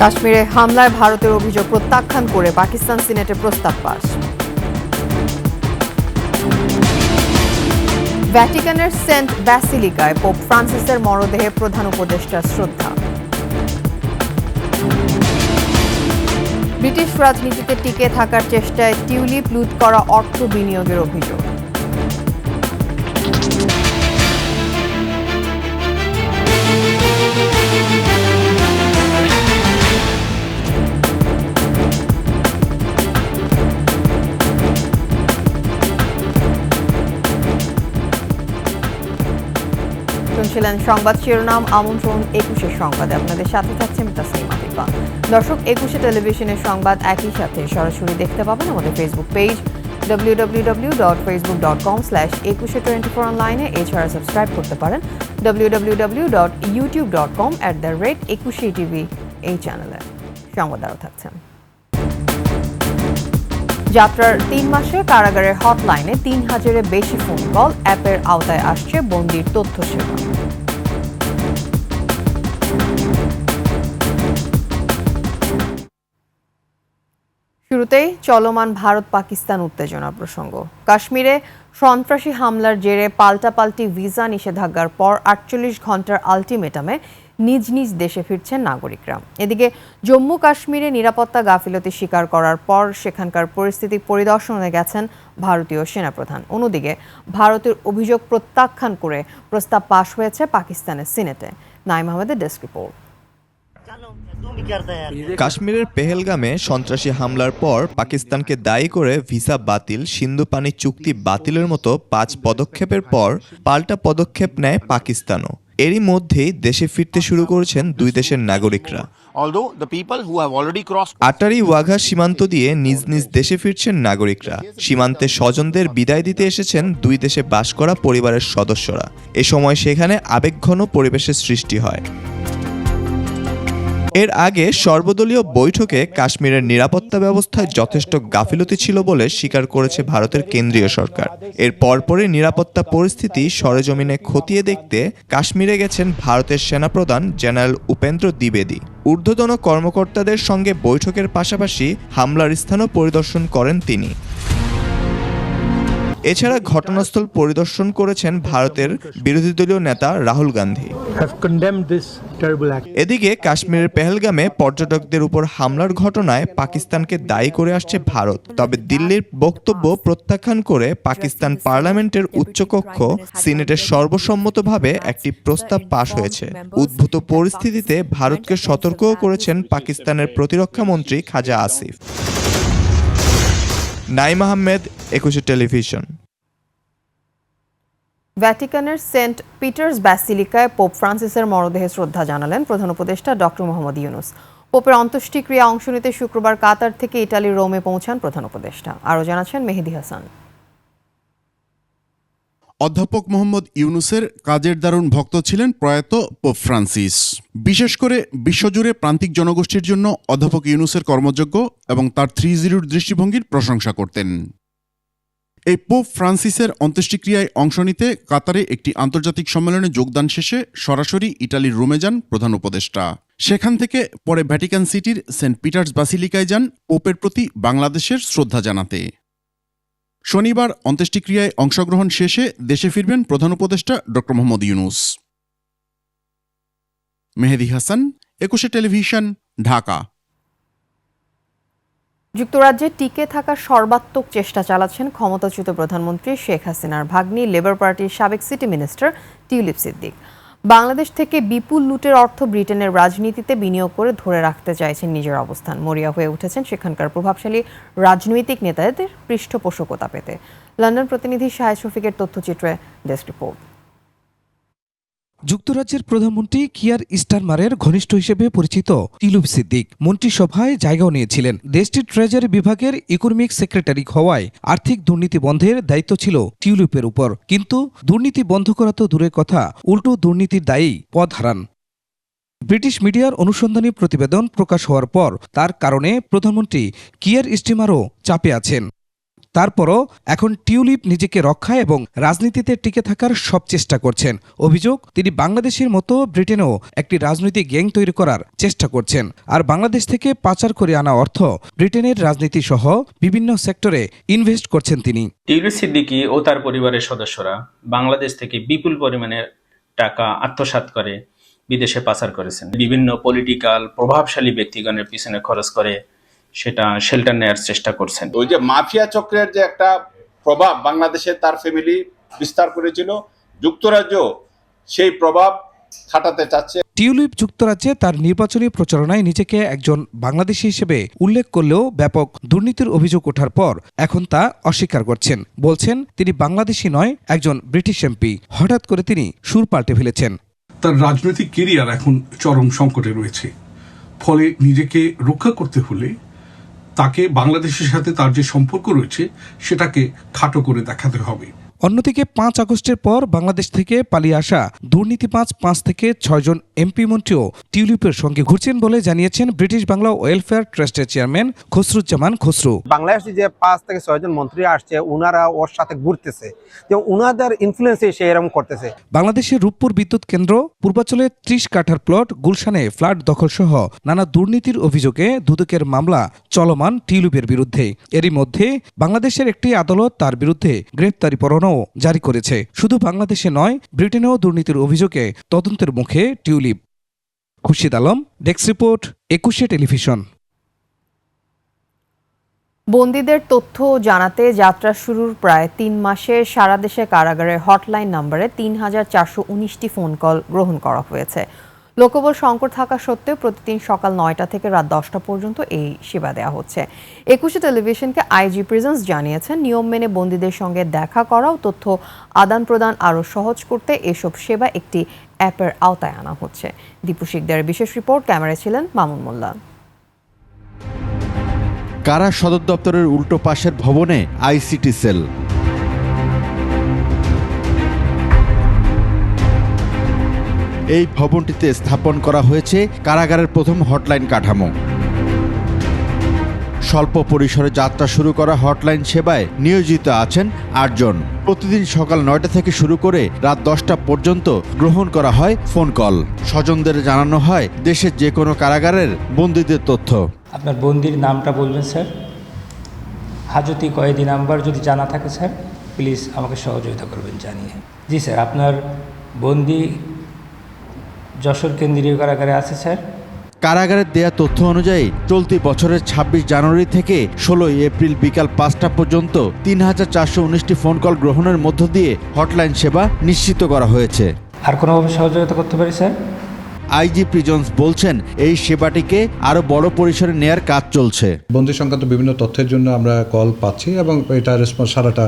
কাশ্মীরে হামলায় ভারতের অভিযোগ প্রত্যাখ্যান করে পাকিস্তান সিনেটে প্রস্তাব পাস। ভ্যাটিকানের সেন্ট ব্যাসিলিকায় পোপ ফ্রান্সিসের মরদেহে প্রধান উপদেষ্টার শ্রদ্ধা। ব্রিটিশ রাজনীতিতে টিকে থাকার চেষ্টায় টিউলিপ লুট করা অর্থ বিনিয়োগের অভিযোগ। শুনছিলেন সংবাদ শিরোনাম, আমন্ত্রণ ২১ সংবাদে আপনাদের সাথে থাকছেন তাসনিমা আতিফা। দর্শক, ২১ টেলিভিশনের সংবাদ একই সাথে সরাসরি দেখতে পাবেন আমাদের ফেসবুক পেজ www.facebook.com/2124 অনলাইনে। এছাড়া সাবস্ক্রাইব করতে পারেন www.youtube.com/21TV এই চ্যানেলে। সংবাদ আরও থাকছেন। যাত্রার ৩ মাসে কারাগারের হটলাইনে ৩,০০০-এর বেশি ফোন কল, অ্যাপের আওতায় আসছে বন্দির তথ্য সেবা। শুরুতেই চলমান ভারত পাকিস্তান উত্তেজনা প্রসঙ্গ। কাশ্মীরে সন্ত্রাসী হামলার জেরে পাল্টাপাল্টি ভিসা নিষেধাজ্ঞার পর ৪৮ ঘন্টার আলটিমেটামে নিজ নিজ দেশে ফিরছেন নাগরিকরা। এদিকে জম্মু কাশ্মীরে নিরাপত্তা গাফিলতি স্বীকার করার পর সেখানকার পরিস্থিতি পরিদর্শনে গেছেন ভারতীয় সেনাপ্রধান। অন্যদিকে ভারতের অভিযোগ প্রত্যাখ্যান করে প্রস্তাব পাশ হয়েছে পাকিস্তানের সিনেটে। নাইম আহমেদের ডেস্ক রিপোর্ট। কাশ্মীরের পেহেলগামে সন্ত্রাসী হামলার পর পাকিস্তানকে দায়ী করে ভিসা বাতিল, সিন্ধু পানি চুক্তি বাতিলের মতো ৫ পদক্ষেপের পর পাল্টা পদক্ষেপ নেয় পাকিস্তানও। এরই মধ্যেই দেশে ফিরতে শুরু করেছেন দুই দেশের নাগরিকরা। আটারি ওয়াঘা সীমান্ত দিয়ে নিজ নিজ দেশে ফিরছেন নাগরিকরা। সীমান্তে স্বজনদের বিদায় দিতে এসেছেন দুই দেশে বাস করা পরিবারের সদস্যরা। এ সময় সেখানে আবেগঘন পরিবেশের সৃষ্টি হয়। এর আগে সর্বদলীয় বৈঠকে কাশ্মীরের নিরাপত্তা ব্যবস্থায় যথেষ্ট গাফিলতি ছিল বলে স্বীকার করেছে ভারতের কেন্দ্রীয় সরকার। এর পরপরই নিরাপত্তা পরিস্থিতি সরেজমিনে খতিয়ে দেখতে কাশ্মীরে গেছেন ভারতের সেনাপ্রধান জেনারেল উপেন্দ্র দ্বিবেদী। ঊর্ধ্বতন কর্মকর্তাদের সঙ্গে বৈঠকের পাশাপাশি হামলার স্থানও পরিদর্শন করেন তিনি। এছাড়া ঘটনাস্থল পরিদর্শন করেছেন ভারতের বিরোধী দলীয় নেতা রাহুল গান্ধী। এদিকে কাশ্মীরের পেহেলগামে পর্যটকদের উপর হামলার ঘটনায় পাকিস্তানকে দায়ী করে আসছে ভারত। তবে দিল্লির বক্তব্য প্রত্যাখ্যান করে পাকিস্তান পার্লামেন্টের উচ্চকক্ষ সিনেটের সর্বসম্মতভাবে একটি প্রস্তাব পাশ হয়েছে। উদ্ভূত পরিস্থিতিতে ভারতকে সতর্কও করেছেন পাকিস্তানের প্রতিরক্ষা মন্ত্রী খাজা আসিফ। নাইম আহমেদ, ২১ টেলিভিশন। ভ্যাটিকানের সেন্ট পিটার্স ব্যাসিলিকায় পোপ ফ্রান্সিসের মরদেহে শ্রদ্ধা জানালেন প্রধান উপদেষ্টা ডক্টর মোহাম্মদ ইউনূস। পোপের অন্ত্যেষ্টিক্রিয়া অংশ নিতে শুক্রবার কাতার থেকে ইটালির রোমে পৌঁছান প্রধান উপদেষ্টা। আরও জানাচ্ছেন মেহেদী হাসান। অধ্যাপক মোহাম্মদ ইউনূসের কাজের দারুণ ভক্ত ছিলেন প্রয়াত পোপ ফ্রান্সিস। বিশেষ করে বিশ্বজুড়ে প্রান্তিক জনগোষ্ঠীর জন্য অধ্যাপক ইউনূসের কর্মযোগ্য এবং তার 3-0 দৃষ্টিভঙ্গির প্রশংসা করতেন। এই পোপ ফ্রান্সিসের অন্ত্যেষ্টিক্রিয়ায় অংশ নিতে কাতারে একটি আন্তর্জাতিক সম্মেলনে যোগদান শেষে সরাসরি ইটালির রোমে যান প্রধান উপদেষ্টা। সেখান থেকে পরে ভ্যাটিকান সিটির সেন্ট পিটার্স ব্যাসিলিকায় যান পোপের প্রতি বাংলাদেশের শ্রদ্ধা জানাতে। শনিবার অন্ত্যেষ্টিক্রিয়ায় অংশগ্রহণ শেষে দেশে ফিরবেন প্রধান উপদেষ্টা ডক্টর মোহাম্মদ ইউনূস। মেহেদী হাসান, ২১ টেলিভিশন, ঢাকা। যুক্তরাজ্যে টিকে থাকার সর্বাত্মক চেষ্টা চালাচ্ছেন ক্ষমতাচ্যুত প্রধানমন্ত্রী শেখ হাসিনার ভাগ্নি লেবার পার্টির সাবেক city minister tulip Siddique. Bangladesh থেকে বিপুল লুটের অর্থ ব্রিটেনের রাজনীতিতে বিনিয়োগ করে ধরে রাখতে চাইছেন নিজের অবস্থান। মরিয়া হয়ে উঠেছেন সেখানকার প্রভাবশালী রাজনৈতিক নেতাদের পৃষ্ঠপোষকতা পেতে। লন্ডন প্রতিনিধি শাহেদ শফিকের তথ্যচিত্রে ডেস্ক রিপোর্ট। যুক্তরাজ্যের প্রধানমন্ত্রী কিয়ার স্টারমারের ঘনিষ্ঠ হিসেবে পরিচিত টিউলিপ সিদ্দিক মন্ত্রিসভায় জায়গাও নিয়েছিলেন। দেশটির ট্রেজারি বিভাগের ইকোনমিক সেক্রেটারি হওয়ায় আর্থিক দুর্নীতি বন্ধের দায়িত্ব ছিল টিউলিপের উপর। কিন্তু দুর্নীতি বন্ধ করা তো দূরের কথা, উল্টো দুর্নীতির দায়েই পদ হারান। ব্রিটিশ মিডিয়ার অনুসন্ধানী প্রতিবেদন প্রকাশ হওয়ার পর তার কারণে প্রধানমন্ত্রী কিয়ার স্টারমারও চাপে আছেন। তারপরও এখন টিউলিপ নিজেকে রক্ষা এবং রাজনীতিতে টিকে থাকার সব চেষ্টা করছেন। অভিযোগ, তিনি বাংলাদেশের মতো ব্রিটেনেও একটি রাজনৈতিক গ্যাং তৈরি করার চেষ্টা করছেন, আর বাংলাদেশ থেকে পাচার করে আনা অর্থ ব্রিটেনের রাজনীতি সহ বিভিন্ন সেক্টরে ইনভেস্ট করছেন তিনি। টিউলিপ সিদ্দিকী ও তার পরিবারের সদস্যরা বাংলাদেশ থেকে বিপুল পরিমাণে টাকা আত্মসাৎ করে বিদেশে পাচার করেছেন। বিভিন্ন পলিটিক্যাল প্রভাবশালী ব্যক্তিগণের পিছনে খরচ করে সেটা শেল্টার নেয়ার চেষ্টা করছেন। ওই যে মাফিয়া চক্রের যে একটা প্রভাব বাংলাদেশে তার ফ্যামিলি বিস্তার করেছিল, যুক্তরাজ্য সেই প্রভাব খাটাতে চাচ্ছে। টিউলিপ যুক্তরাজ্যে তার নির্বাচনী প্রচারণায় নিজেকে একজন বাংলাদেশী হিসেবে উল্লেখ করলেও ব্যাপক দুর্নীতির অভিযোগ ওঠার পর এখন তা অস্বীকার করছেন। বলছেন তিনি বাংলাদেশী নয়, একজন ব্রিটিশ এমপি। হঠাৎ করে তিনি সুর পাল্টে ফেলেছেন। তার রাজনৈতিক কেরিয়ার এখন চরম সংকটে রয়েছে, ফলে নিজেকে রক্ষা করতে হলে তাকে বাংলাদেশের সাথে তার যে সম্পর্ক রয়েছে সেটাকে খাটো করে দেখাতে হবে। অন্যদিকে 5 আগস্টের পর বাংলাদেশ থেকে পালিয়ে আসা দুর্নীতিবাজ 5 থেকে 6 জন এমপি মন্ত্রীও টিউলিপের সঙ্গে ঘুরছেন বলে জানিয়েছেন ব্রিটিশ বাংলা ওয়েলফেয়ার ট্রাস্টের চেয়ারম্যান খসরুজ্জামান খসরু। বাংলাদেশে যে 5 থেকে 6 জন মন্ত্রী আসছে, ওনারা ওর সাথে ঘুরতেছে, যে ওনাদের ইনফ্লুয়েন্সে সে এরকম করতেছে। বাংলাদেশের রূপপুর বিদ্যুৎ কেন্দ্র, পূর্বাঞ্চলে 30 কাঠার প্লট, গুলশানে ফ্ল্যাট দখল সহ নানা দুর্নীতির অভিযোগে দুদকের মামলা চলমান টিউলিপের বিরুদ্ধে। এরই মধ্যে বাংলাদেশের একটি আদালত তার বিরুদ্ধে গ্রেপ্তারি পরোয়ানা জারি করেছে। শুধু বাংলাদেশে নয়, ব্রিটেনেও দুর্নীতির অভিযোগে তদন্তের মুখে tulip. Khurshid Alam, desk report, 21 television. বন্দীদের তথ্য জানাতে যাত্রা শুরুর প্রায় 3 মাসে সারা দেশে কারাগারের হটলাইন নম্বরে 3419টি ফোন কল গ্রহণ করা হয়েছে। লোকবল সংকট থাকা সত্ত্বেও প্রতিদিন সকাল 9টা থেকে রাত 10টা পর্যন্ত এই সেবা দেওয়া হচ্ছে। 21 টেলিভিশনকে আইজি প্রেজেন্স জানিয়েছেন, নিয়ম মেনে বন্দীদের সঙ্গে দেখা করা ও তথ্য আদান প্রদান আরও সহজ করতে এসব সেবা একটি অ্যাপের আওতায় আনা হচ্ছে। দীপু শিকদারের বিশেষ রিপোর্ট, ক্যামেরায় ছিলেন মামুন মোল্লা। কারা সদর দপ্তরের উল্টো পাশের ভবনে আইসিটি সেল। এই ভবনটিতে স্থাপন করা হয়েছে কারাগারের প্রথম হটলাইন কাঠামো। স্বল্প পরিসরে যাত্রা শুরু করা হটলাইন সেবায় নিয়োজিত আছেন 8 জন। প্রতিদিন সকাল 9টা থেকে শুরু করে রাত 10টা পর্যন্ত গ্রহণ করা হয় ফোন কল। স্বজনদের জানানো হয় দেশের যে কোনো কারাগারের বন্দীদের তথ্য। আপনার বন্দির নামটা বলবেন স্যার, হাজতি কয়েদি নাম্বার যদি জানা থাকে স্যার প্লিজ আমাকে সহযোগিতা করবেন জানিয়ে। জি স্যার, আপনার বন্দি যশোর কেন্দ্রীয় কারাগারে আছে স্যার। কারাগারের দেয়া তথ্য অনুযায়ী চলতি বছরের 26 জানুয়ারি থেকে 16 এপ্রিল বিকাল 5টা পর্যন্ত 3419টি ফোন কল গ্রহণের মধ্য দিয়ে হটলাইন সেবা নিশ্চিত করা হয়েছে। আর কোনোভাবে সহযোগিতা করতে পারি স্যার? আইজি প্রিজন্স বলছেন এই সেবাটিকে আরো বড় পরিসরে নেয়ার কাজ চলছে। বন্দী সংক্রান্ত বিভিন্ন তথ্যের জন্য আমরা কল পাচ্ছি এবং এটা রেসপন্স সারাটা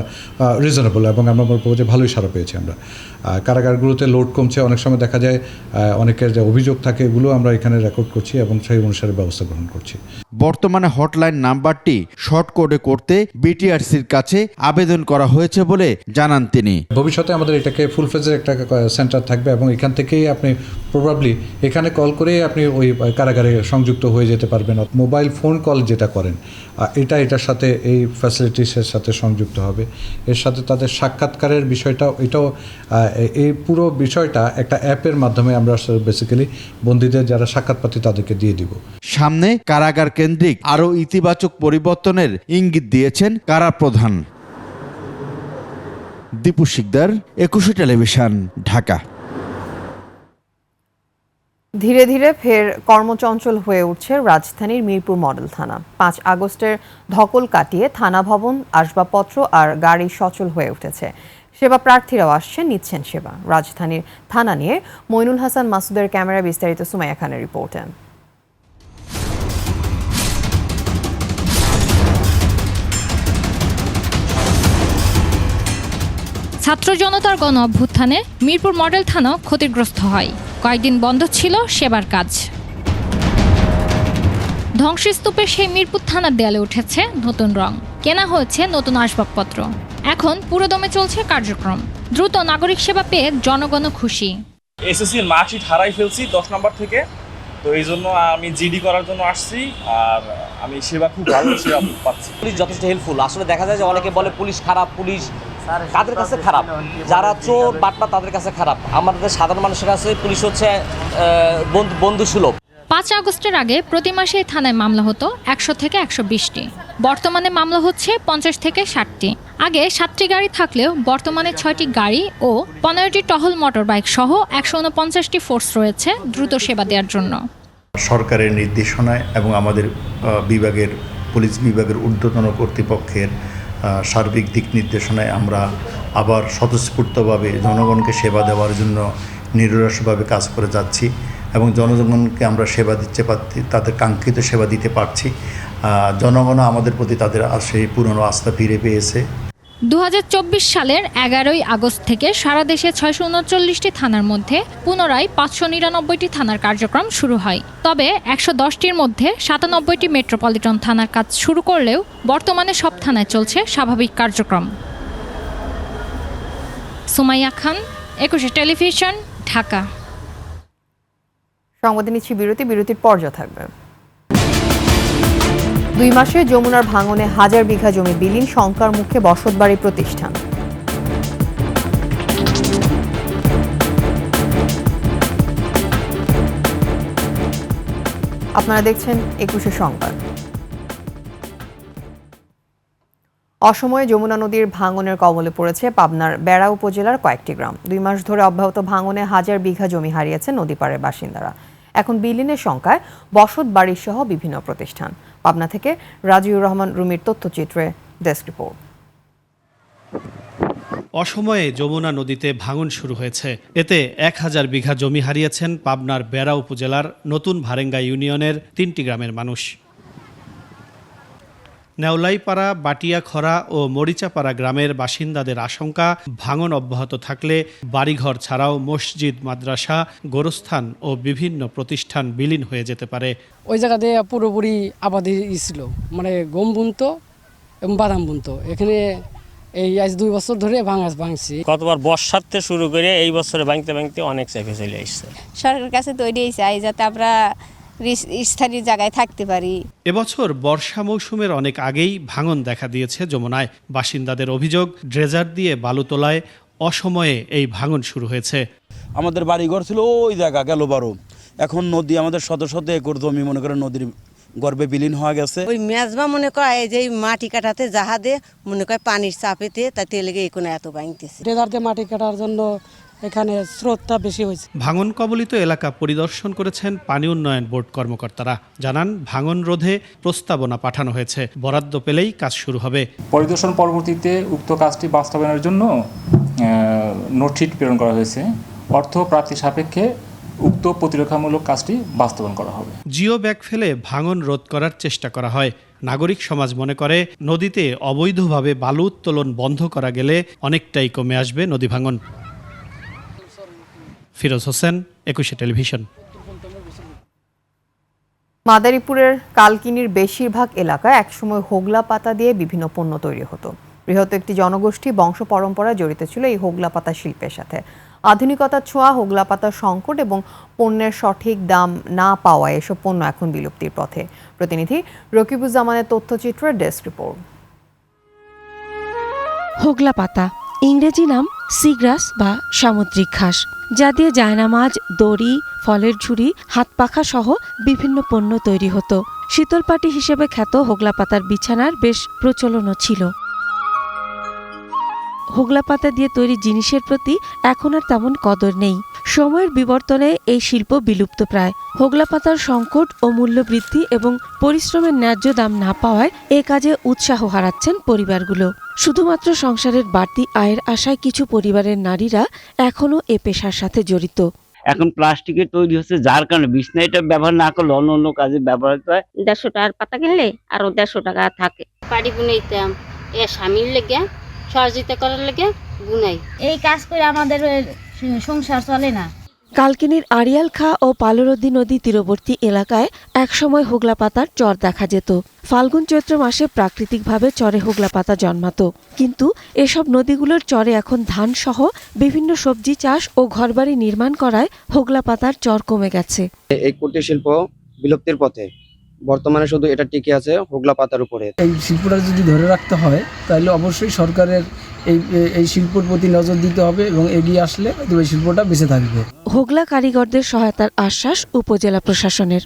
রিজনেবল এবং আমরা বলবো যে ভালোই সারা পেয়েছি আমরা। কারাগারগুলোতে লোড কমছে, অনেক সময় দেখা যায় অনেকের যে অভিযোগ থাকে এগুলো আমরা এখানে রেকর্ড করছি এবং সেই অনুসারে ব্যবস্থা গ্রহণ করছি। বর্তমানে হটলাইন নাম্বারটি শর্ট কোডে করতে বিটিআরসির কাছে আবেদন করা হয়েছে বলে জানান তিনি। ভবিষ্যতে আমাদের এটাকে ফুল ফেজের একটা সেন্টার থাকবে এবং এখান থেকেই আপনি প্রবাবলি এখানে কল করে আপনি ওই কারাগারে সংযুক্ত হয়ে যেতে পারবেন। মোবাইল ফোন কল যেটা করেন এটার সাথে এই ফ্যাসিলিটিসের সাথে সংযুক্ত হবে। এর সাথে তাদের সাক্ষাৎকারের বিষয়টা, এটাও এই পুরো বিষয়টা একটা অ্যাপের মাধ্যমে আমরা বেসিক্যালি বন্দীদের যারা সাক্ষাৎপাতি তাদেরকে দিয়ে দিব। সামনে কারাগার কেন্দ্রিক আরও ইতিবাচক পরিবর্তনের ইঙ্গিত দিয়েছেন কারা প্রধান। দীপু শিকদার, 21 টেলিভিশন, ঢাকা। ধীরে ধীরে ফের কর্মচঞ্চল হয়ে উঠছে রাজধানীর মিরপুর মডেল থানা। 5 আগস্টের ধকল কাটিয়ে থানা ভবন, আসবাবপত্র আর গাড়ি সচল হয়ে উঠেছে। সেবা প্রার্থীরাও আসছেন, নিচ্ছেন সেবা। রাজধানীর থানা নিয়ে মইনুল হাসান মাসুদের ক্যামেরায় বিস্তারিত সুমাইয়া খানের রিপোর্টে। ছাত্র জনতার গণ অভ্যুত্থানে মিরপুর মডেল থানা ক্ষতিগ্রস্ত হয়। কয়েকদিন বন্ধ ছিল সেবার কাজ। ধ্বংসস্তূপের সেই মিরপুর থানার দেয়ালে উঠেছে নতুন রং, কেনা হয়েছে নতুন আসবাবপত্র। এখন পুরোদমে চলছে কার্যক্রম। দ্রুত নাগরিক সেবা পেয়ে জনগণ খুশি। এসএসসির মার্কশিট হারাই ফেলছি 10 নম্বর থেকে, তো এই জন্য আমি জিডি করার জন্য আসছি। আর আমি সেবা খুব ভালো সেবা পাচ্ছি। পুলিশ যথেষ্ট হেল্পফুল। আসলে দেখা যায় যে অনেকে বলে পুলিশ খারাপ, পুলিশ কাদের কাছে খারাপ? যারা চোর বাটপার তাদের কাছে খারাপ। আমাদের সাধারণ মানুষের কাছে পুলিশ হচ্ছে বন্ধু সুলভ। 5 আগস্টের আগে প্রতি মাসে এই থানায় মামলা হতো 100 থেকে 120টি। বর্তমানে মামলা হচ্ছে 50 থেকে 60টি। আগে 7টি গাড়ি থাকলেও বর্তমানে 6টি গাড়ি ও 15টি টহল মোটরবাইক সহ 149টি ফোর্স রয়েছে দ্রুত সেবা দেওয়ার জন্য। সরকারের নির্দেশনায় এবং আমাদের বিভাগের পুলিশ বিভাগের ঊর্ধ্বতন কর্তৃপক্ষের সার্বিক দিক নির্দেশনায় আমরা আবার স্বতঃস্ফূর্তভাবে জনগণকে সেবা দেওয়ার জন্য নিরলসভাবে কাজ করে যাচ্ছি এবং জনগণকে আমরা সেবা দিতে পারছি, তাদের কাঙ্ক্ষিত সেবা দিতে পারছি। জনগণও আমাদের প্রতি তাদের সেই পুরনো আস্থা ফিরে পেয়েছে। 2024 সালের 11ই আগস্ট থেকে সারা দেশে 639টি থানার মধ্যে পুনরায় 599টি থানার কার্যক্রম শুরু হয়। তবে 110টির মধ্যে 97টি মেট্রোপলিটন থানার কাজ শুরু করলেও বর্তমানে সব থানায় চলছে স্বাভাবিক কার্যক্রম। সুমাইয়া খান, 21 টেলিভিশন, ঢাকা। সংবাদে নিচ্ছি বিরতির পর থাকবে। 2 মাসে যমুনার ভাঙনে 1000 বিঘা জমি বিলীন, শঙ্কার মুখে বসতবাড়ি প্রতিষ্ঠান। আপনারা দেখছেন 21 সংবাদ। অসময়ে যমুনা নদীর ভাঙনের কবলে পড়েছে পাবনার বেড়া উপজেলার কয়েকটি গ্রাম। 2 মাস ধরে অব্যাহত ভাঙনে 1000 বিঘা জমি হারিয়েছেন নদীপাড়ের বাসিন্দারা। এখন বিলীনের শঙ্কায় বসত বাড়ি সহ বিভিন্ন প্রতিষ্ঠান। পাবনা থেকে রাজিউর রহমান রুমির তথ্যচিত্রে ডেস্ক রিপোর্ট। অসময়ে যমুনা নদীতে ভাঙন শুরু হয়েছে। এতে 1000 বিঘা জমি হারিয়েছেন পাবনার বেড়া উপজেলার নতুন ভারেঙ্গা ইউনিয়নের 3টি গ্রামের মানুষ। নেওলাইপাড়া, বাটিয়াখরা ও মরিচাপাড়া গ্রামের বাসিন্দাদের আশঙ্কা, ভাঙন অব্যাহত থাকলে বাড়িঘর ছাড়াও মসজিদ, মাদ্রাসা, গোরস্থান ও বিভিন্ন প্রতিষ্ঠান বিলীন হয়ে যেতে পারে। ওই জায়গাতে পুরোপুরি আবাদি ছিল, মানে গম বুনতো এবং বাদাম বুনতো। এখানে এই আজ 2 বছর ধরে ভাঙছি। কতবার বর্ষার থেকে শুরু করে এই বছরে ভাঙতে অনেক চেপে চলে আসছে। সরকারের কাছে তো এটাই চাই যাতে আমরা স্থায়ী জায়গায় থাকতে পারি। এবছর বর্ষা মৌসুমের অনেক আগেই ভাঙন দেখা দিয়েছে যমুনায়। বাসিন্দাদের অভিযোগ, ড্রেজার দিয়ে বালু তোলায় অসময়ে এই ভাঙন শুরু হয়েছে। আমাদের বাড়িঘর ছিল ওই জায়গা গেল 12, এখন নদী আমাদের শত শত একর জমি মনে করে নদীর গর্ভে বিলীন হয়ে গেছে। ওই মেজবা মনে করে এই যে মাটি কাটাতে জাহাজে মনে করে পানির চাপেতে তাতে লেগে এখন এত ভাঙতেছে। ড্রেজার দিয়ে মাটি কাটার জন্য এখানে স্রোতটা বেশি হয়েছে। ভাঙন কবলিত এলাকা পরিদর্শন করেছেন পানি উন্নয়ন বোর্ড কর্মকর্তারা। জানান, ভাঙন রোধে প্রস্তাবনা পাঠানো হয়েছে, বরাদ্দ পেলেই কাজ শুরু হবে। পরিদর্শন পরবর্তীতে উক্ত কাজটি বাস্তবায়নের জন্য নোটশিট প্রেরণ করা হয়েছে। অর্থ প্রাপ্তি সাপেক্ষে উক্ত প্রতিরক্ষামূলক কাজটি বাস্তবায়ন করা হবে। জিও ব্যাগ ফেলে ভাঙন রোধ করার চেষ্টা করা হয়। নাগরিক সমাজ মনে করে নদীতে অবৈধভাবে বালু উত্তোলন বন্ধ করা গেলে অনেকটাই কমে আসবে নদী ভাঙন। ফিরোজ হোসেন, 21 টেলিভিশন। মাদারীপুরের কালকিনির বেশিরভাগ এলাকায় একসময় হোগলা পাতা দিয়ে বিভিন্ন পণ্য তৈরি হতো। বৃহৎ একটি জনগোষ্ঠী বংশ পরম্পরায় জড়িত ছিল এই হোগলা পাতা শিল্পের সাথে। আধুনিকতার ছোঁয়া, হোগলা পাতার সংকট এবং পণ্যের সঠিক দাম না পাওয়ায় এসব পণ্য এখন বিলুপ্তির পথে। প্রতিনিধি রকিবুজ্জামানের তথ্যচিত্রের ডেস্ক রিপোর্ট। হোগলা পাতা, ইংরেজি নাম সিগ্রাস বা সামুদ্রিক ঘাস, যা দিয়ে জায়নামাজ, দড়ি, ফলের ঝুড়ি, হাত পাখা সহ বিভিন্ন পণ্য তৈরি হতো। শীতলপাটি হিসেবে খ্যাত হোগলা পাতার বিছানার বেশ প্রচলনও ছিল। হোগলা পাতা দিয়ে তৈরি জিনিসের প্রতি এখন আর তেমন কদর নেই। সময়ের বিবর্তনে এই শিল্প বিলুপ্ত প্রায়। হোগলা পাতার সংকট ও মূল্য বৃদ্ধি এবং পরিশ্রমের ন্যায্য দাম না পাওয়ায় এ কাজে উৎসাহ হারাচ্ছেন পরিবারগুলো। শুধুমাত্র সংসারের বাড়তি আয়ের আশায় কিছু পরিবারের নারীরা এখনও এ পেশার সাথে জড়িত। এখন প্লাস্টিকের তৈরি হচ্ছে, যার কারণে বিছনা এটা ব্যবহার না করলে অন্য অন্য কাজে ব্যবহার হয়। 150 টাকার পাতা কিনলে আরো 150 টাকা থাকে। বাড়ি বুনাইতাম, এ স্বামীর লেগে সহযোগিতা করার লেগে বুনাই। এই কাজ করে আমাদের সংসার চলে না। কালকিনির আড়িয়াল খা ও পালরদি নদী তীরবর্তী এলাকায় একসময় হোগলা পাতার চর দেখা যেত। ফাল্গুন চৈত্র মাসে প্রাকৃতিকভাবে চরে হোগলা পাতা জন্মাতো, কিন্তু এসব নদীগুলোর চরে এখন ধান সহ বিভিন্ন সবজি চাষ ও ঘরবাড়ি নির্মাণ করায় হোগলা পাতার চর কমে গেছে। এই কুটির শিল্প বিলুপ্তির পথে। বর্তমানে শুধু এটা টিকে আছে হোগলা পাতার উপরে। এই শিল্পটা যদি ধরে রাখতে হয় তাহলে অবশ্যই সরকারের এই শিল্পর প্রতি নজর দিতে হবে এবং এগিয়ে আসলে এই শিল্পটা বেঁচে থাকবে। হোগলা কারিগরদের সহায়তার আশ্বাস উপজেলা প্রশাসনের।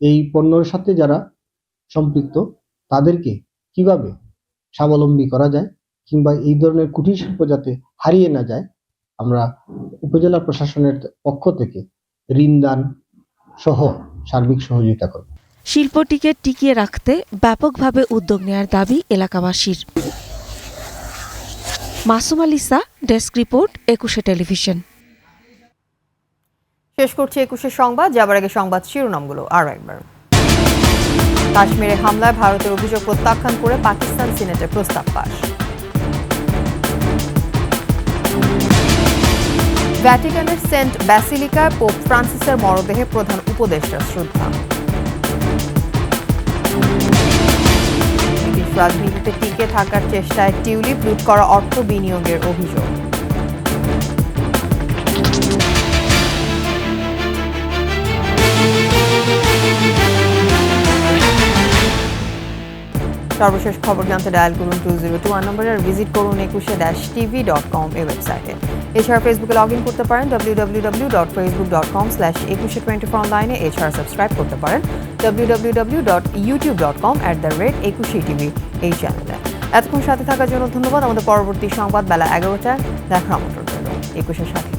এই পণ্যের সাথে যারা সম্পৃক্ত তাদেরকে কিভাবে স্বাবলম্বী করা যায় কিংবা এই ধরনের কুটির শিল্প যাতে হারিয়ে না যায়, আমরা উপজেলা প্রশাসনের পক্ষ থেকে ঋণ দান সহ সার্বিক সহযোগিতা করব। শিল্পটিকে টিকিয়ে রাখতে ব্যাপকভাবে উদ্যোগ নেওয়ার দাবি এলাকাবাসীর। Masum আলিসা, desk report, 21 television. শেষ করছি 21 সংবাদ, যাবার আগে সংবাদ শিরোনামগুলো আরও একবার। কাশ্মীরে হামলায় ভারতের অভিযোগ প্রত্যাখ্যান করে পাকিস্তান সিনেটে প্রস্তাব পাস। ভ্যাটিকানের সেন্ট ব্যাসিলিকায় পোপ ফ্রান্সিসের মরদেহে প্রধান উপদেষ্টার শ্রদ্ধা। ব্রিটিশ রাজনীতিতে টিকে থাকার চেষ্টায় টিউলিপ লুট করা অর্থ বিনিয়োগের অভিযোগ। সর্বশেষ খবর জানতে ডায়াল করুন 2021 নম্বরে আর ভিজিট করুন 21-tv.com এই ওয়েবসাইটে। এছাড়া ফেসবুকে লগ ইন করতে পারেন www.facebook.com/2124 অনলাইনে। এছাড়া সাবস্ক্রাইব করতে পারেন www.youtube.com/21tv এই চ্যানেলে। এতক্ষণ সাথে থাকার জন্য ধন্যবাদ। আমাদের পরবর্তী সংবাদ বেলা 11টায় দেখার আমন্ত্রণ রইল। 21-এর সাথে।